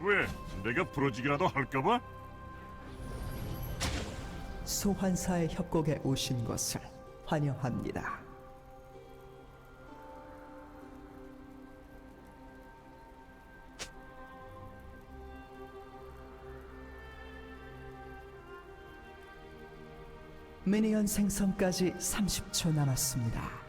왜? 내가 부러지기라도 할까봐? 소환사의 협곡에 오신 것을 환영합니다. 미니언 생성까지 30초 남았습니다.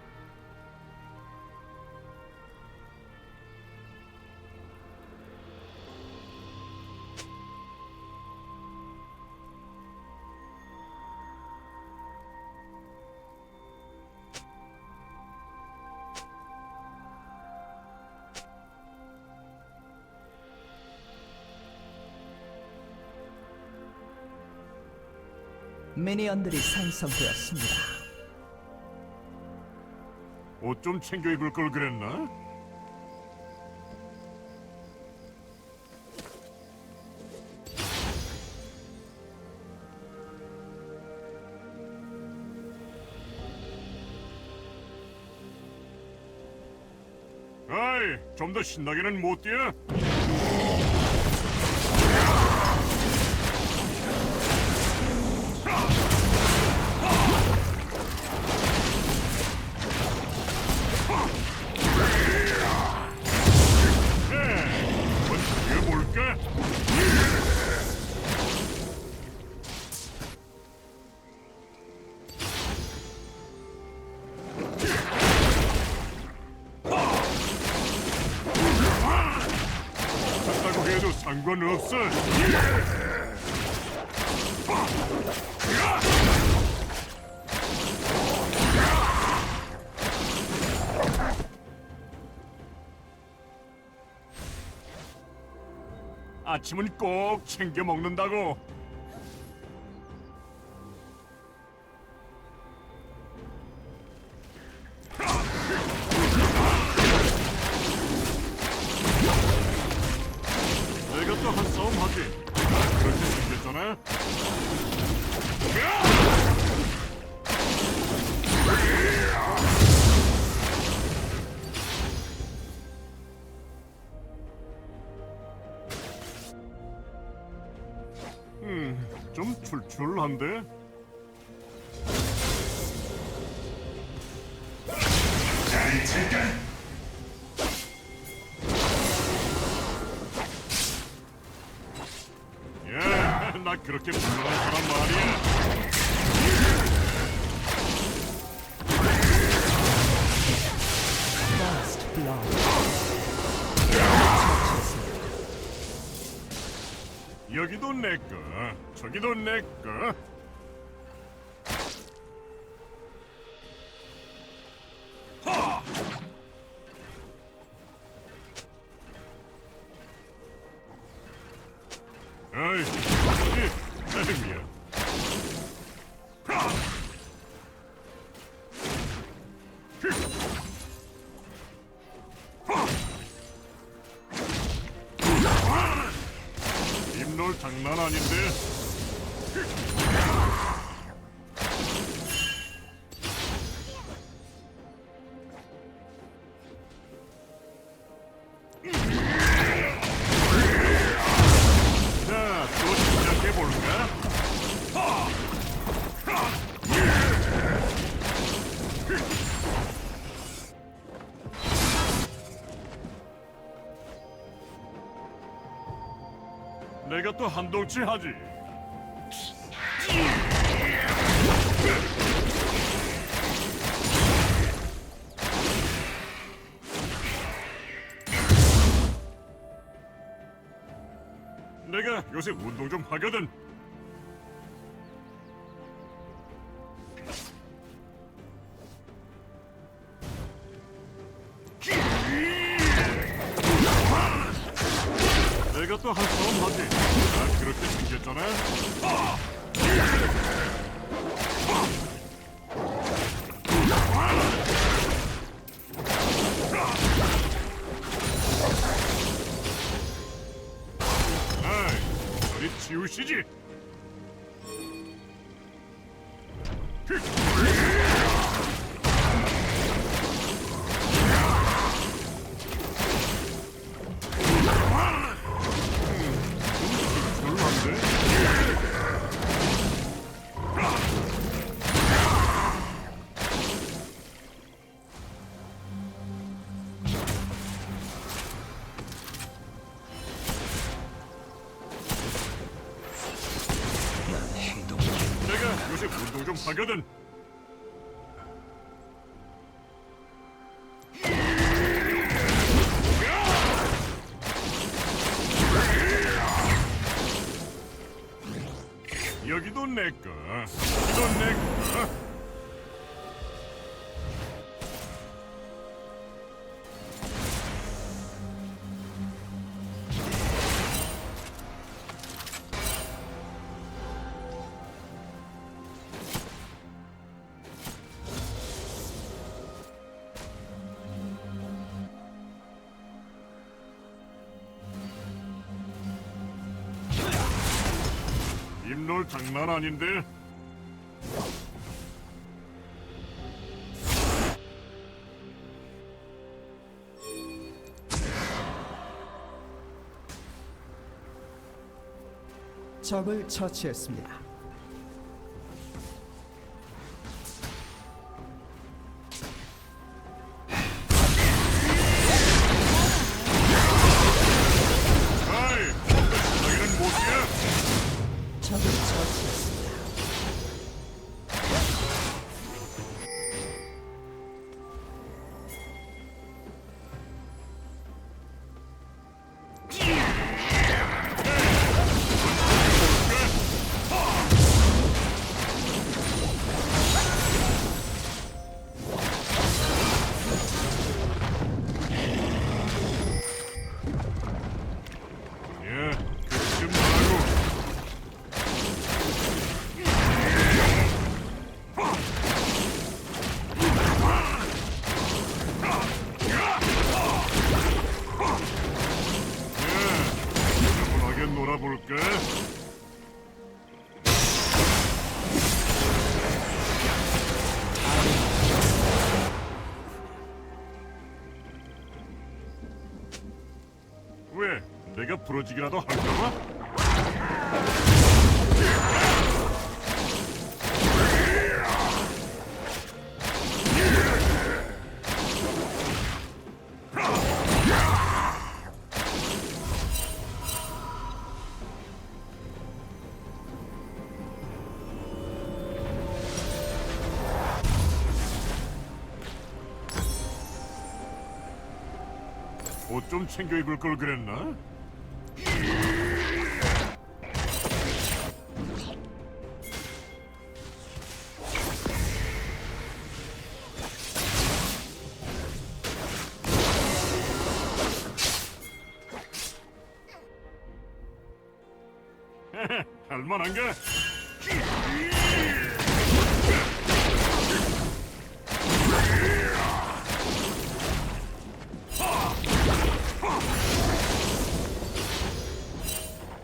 미니언들이 생성되었습니다. 옷 좀 챙겨 입을 걸 그랬나? 아이, 좀 더 신나게는 못 뛰어? 한다고 해도 상관없어. 아침은 꼭 챙겨 먹는다고. 내가 또 한 싸움 하지. 그렇게 생겼잖아. 좀 출출한데? 예, 나 그렇게 불러간 사람 말이야. First blood. 여기도 내 거, 저기도 내 거. 하! 아이, 아이미야. 입놀 장난 아닌데. 자, 또 시작해 볼까? 내가 또 한동치 하지. 내가 요새 운동 좀 하거든. 내가 또 한 싸움 하지. 나 그렇게 생겼잖아. 아이, 저리 치우시지. 조금씩 운동 좀 하거든. 여기도 내 거, 여기도 내 거. 입놀 장난 아닌데? 적을 처치했습니다. 아이, 너희는 못이야? 적을 처치했습니다. 예, 그좀 말고. 차분하게 놀아볼까? 왜? 내가 부러지기라도 할까봐? 옷 좀 챙겨 입을 걸 그랬나? 할만한가?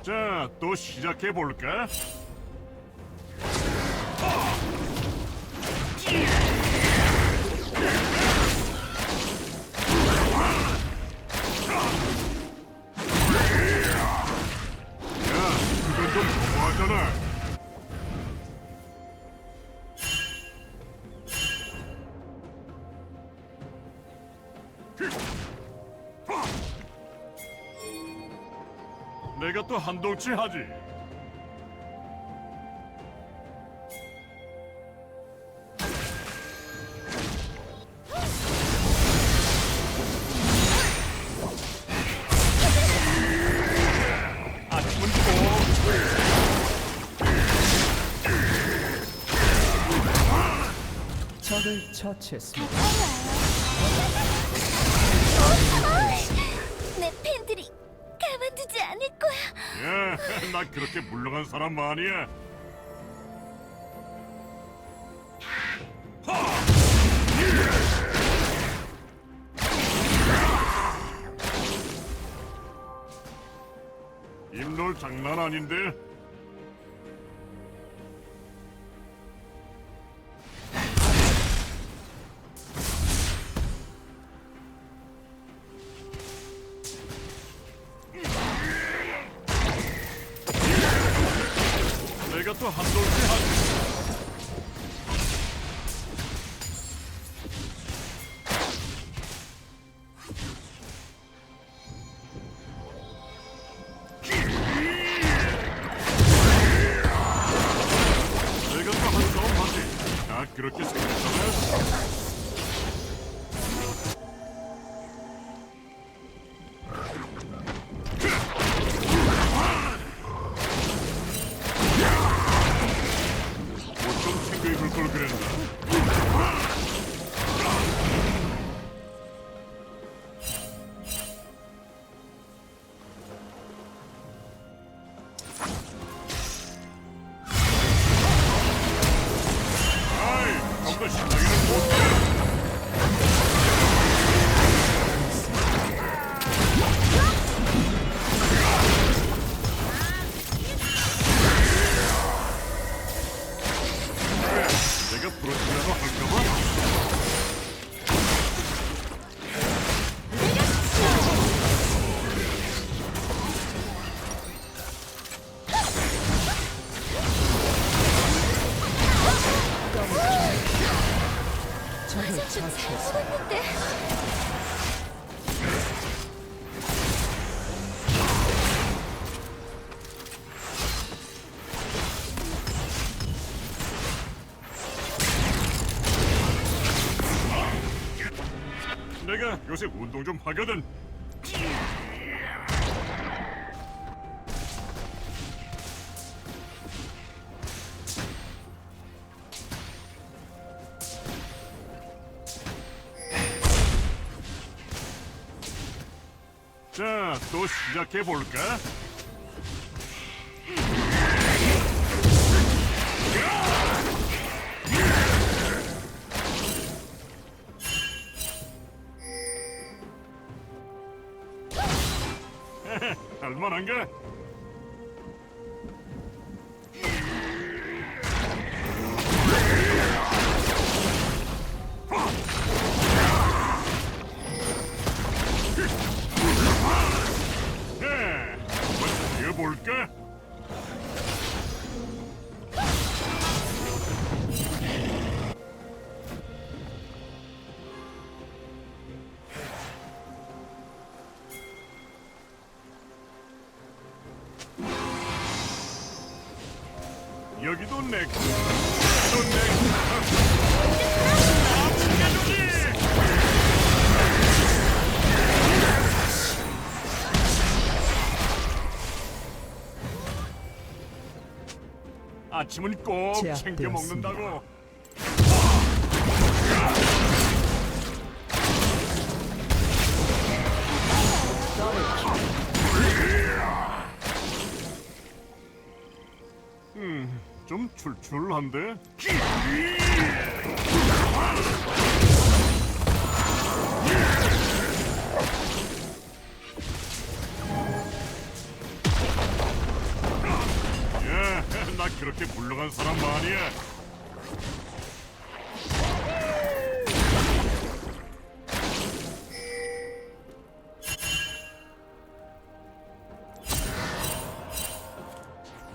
자, 또 시작해 볼까? 야, 그건 좀 너무하잖아. 내가 또 한동치 하지. 아침은 적을 처치했습니다. 내 팬들이 가만두지 않을 거야. 야, 나 그렇게 물러간 사람 아니야. 입놀 장난 아닌데? 내가 또 한동치 하지. 내가 또 한 그렇게 생겼잖아. 옷 좀 챙겨 입을 걸 그랬나? 아이, 좀더 신나게는 못해. 내가 부러지기라도 할까봐? 적을 좀 처치했습니다. 잘못했는데. 내가 요새 운동 좀 하거든. 자, 또 시작해 볼까? 할만한가? 한번 뛰어볼까? 여기도 내 거, 여기도 내 거. 아침은 꼭 챙겨 제압되었습니다. 먹는다고. 좀 출출한데? 야, 나 그렇게 물러간 사람 아니야.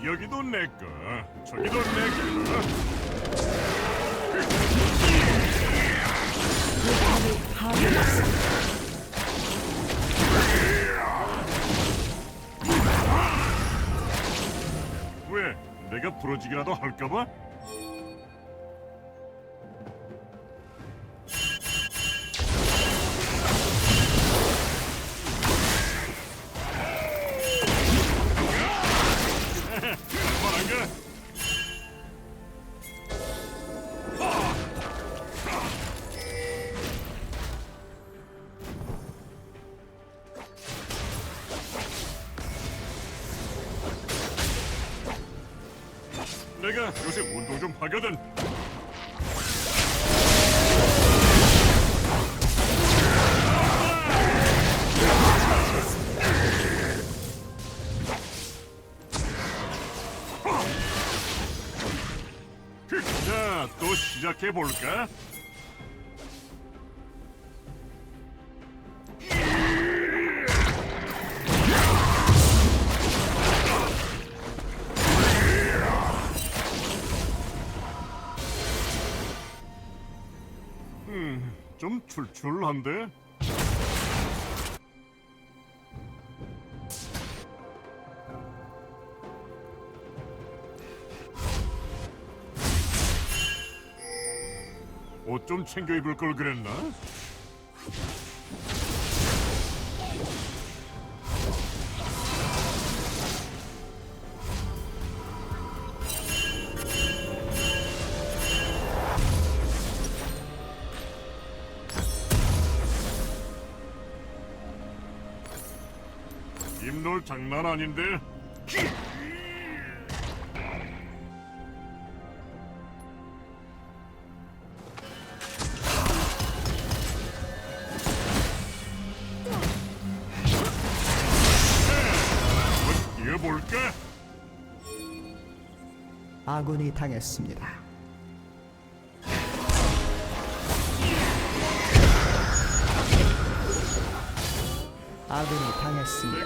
여기도 내 거, 저기도 내 거. 왜? 내가 부러지기라도 할까봐? 할만한가? 내가 요새 운동 좀 하거든. 자, 또 시작해 볼까? 좀 출출한데? 옷 좀 챙겨 입을 걸 그랬나? 입놀 장난 아닌데? 이어볼까? 아군이 당했습니다. 아군이 당했습니다.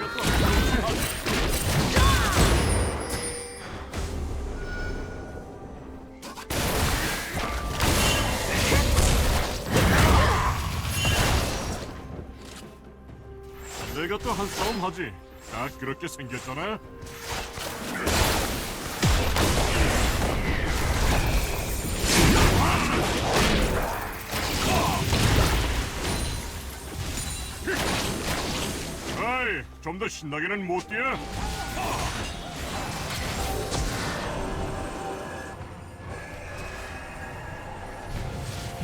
내가 또 내가 또 한 싸움 하지. 딱 그렇게 생겼잖아. 아이, 좀 더 신나게는 못 뛰어.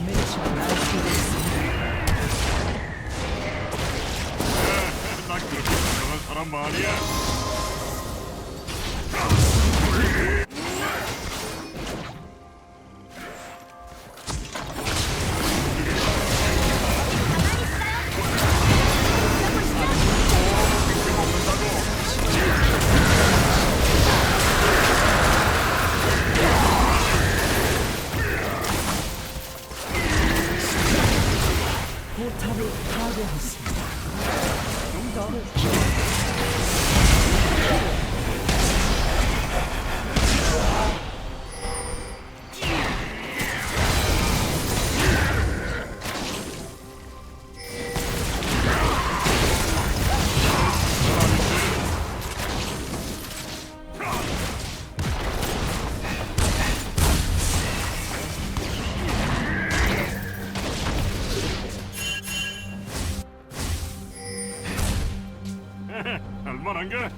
매치가 완료됐습니다. 나 그렇게 유명한 사람 말이야. 포탑을 파괴했습니다. 용감을 할만한가?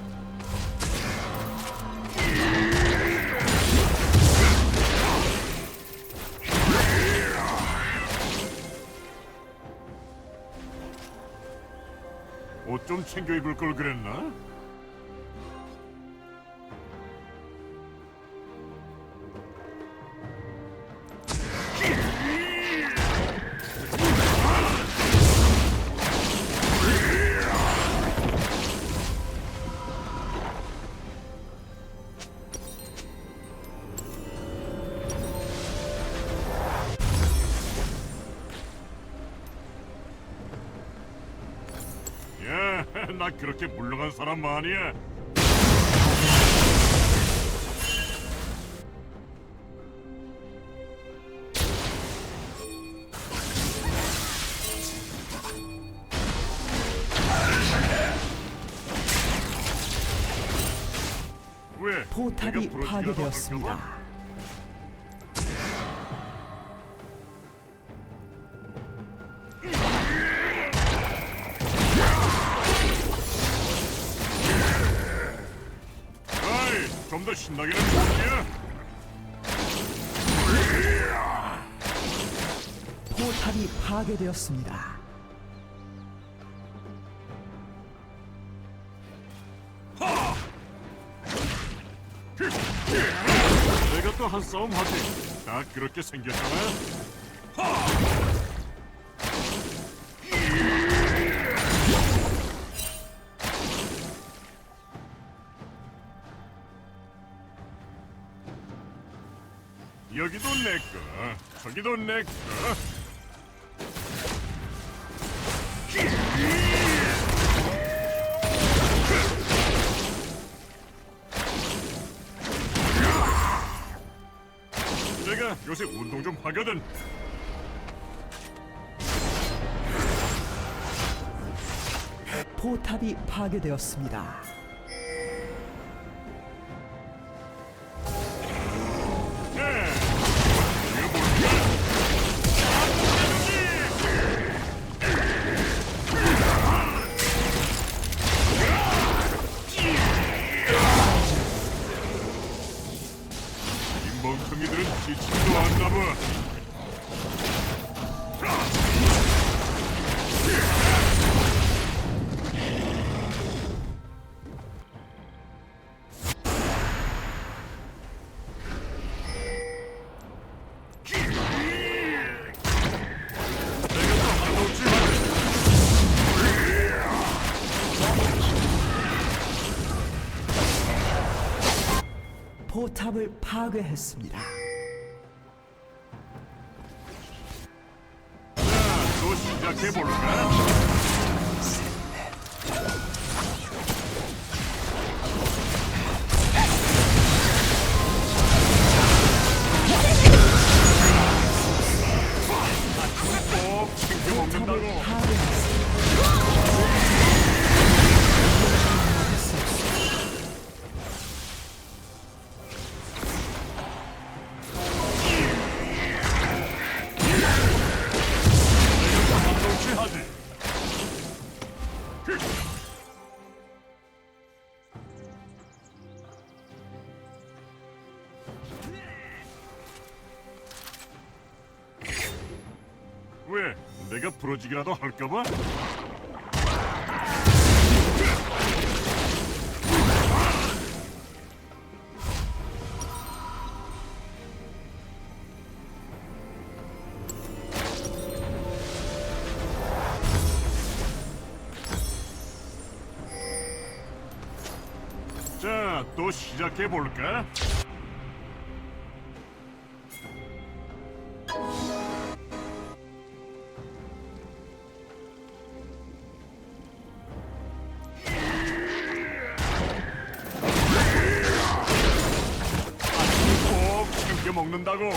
옷 좀 챙겨 입을 걸 그랬나? 야, 나 그렇게 물러간 사람 아니야. 왜? 포탑이 내가 부러지기라도 파괴되었습니다. 할까 봐? 아이, 좀 더 신나게는 못이야. 포탑이 파괴되었습니다. 내가 또 한 싸움 하지. 딱 그렇게 생겼잖아. 여기도 내 거, 저기도 내 거. 내가 요새 운동 좀 하거든. 포탑이 파괴되었습니다. 네. 이거 볼까? 지치지도 않나 봐. 내가 또 한없이 포탑을 파괴했습니다. 또 시작해볼까? 꼭 챙겨먹는다고. 파괴했습니다. 한없이 하지. 왜? 내가 부러지기라도 할까봐? 자, 또 시작해볼까? 꼭 챙겨먹는다고.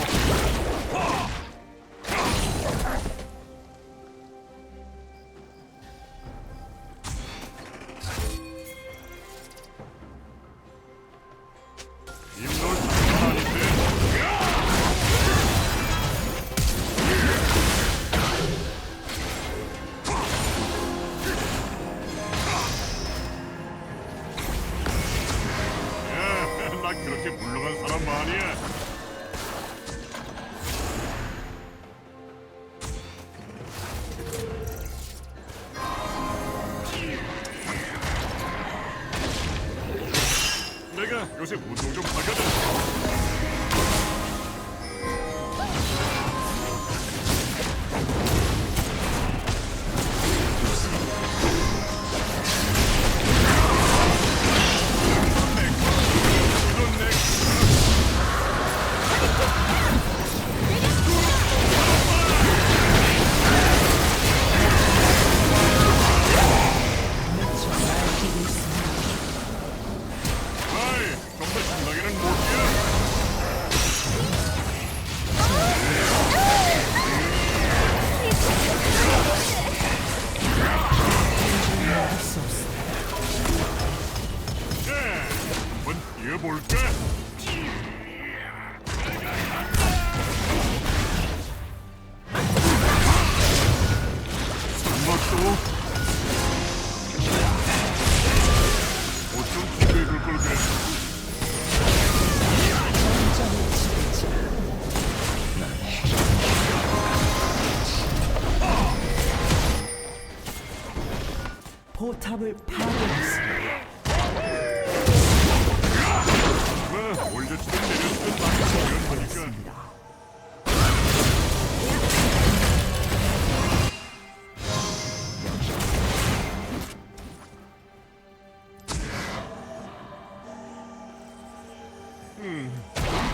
입놀 장난 아닌데. 야, 나 그렇게 물러간 사람 아니야. 내가 요새 운동 좀 하거든. 이건 내 아이, 좀 더 신나게는 못이야. 자, 한번 뛰어볼까? 설마 또? 어쩜 기대해줄 걸 그랬어? 포탑을 파괴했습니다. 올려치든 내려치든 많이 공격하니까.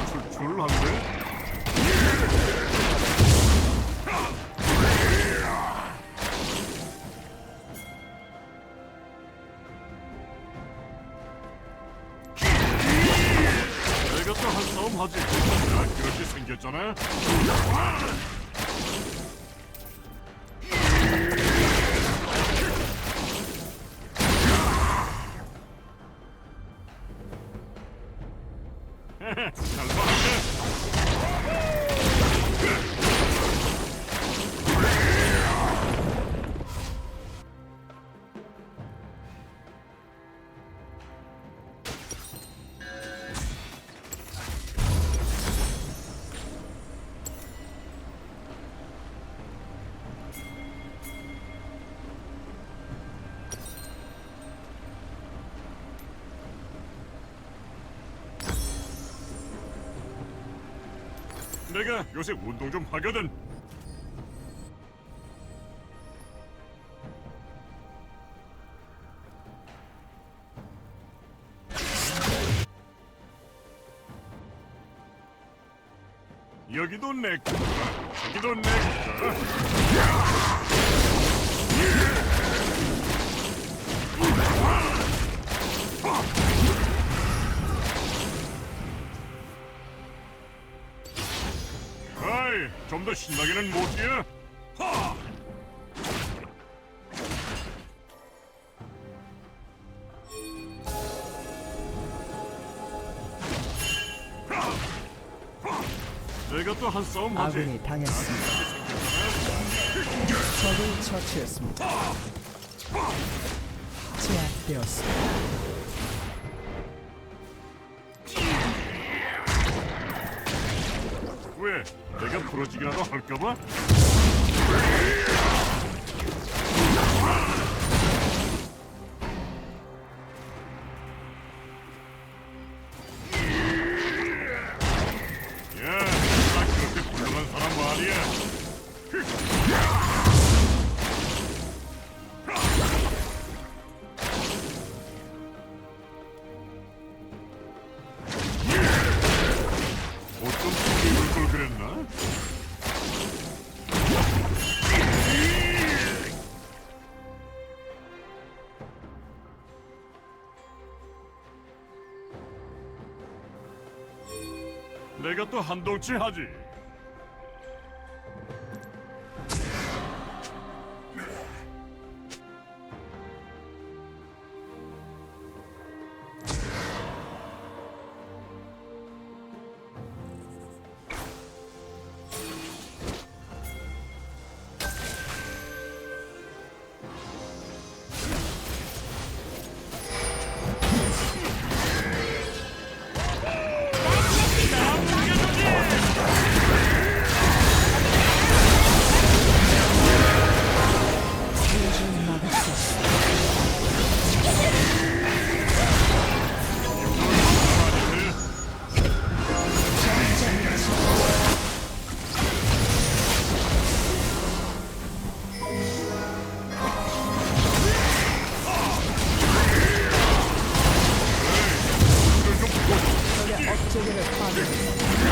출출한데? 내가 또 한 싸움 하지. 나 그렇게 생겼잖아. 잘 봤네. 내가 요새 운동 좀 하거든. 여기도 내 거, 저기도 내 거. 아이, 좀 더 신나게는 못 뛰어. 하! 내가 또 한 싸움 하지. 아군이 당했습니다. 적을 처치했습니다. 제압되었습니다. 왜? 내가 부러지기라도 할까봐? 야, 나 그렇게 훌륭한 사람 말이야. 어떤 소리를 걸 그랬나? 내가 또 한동치 하지. 적의 업체계를 파괴했습니다.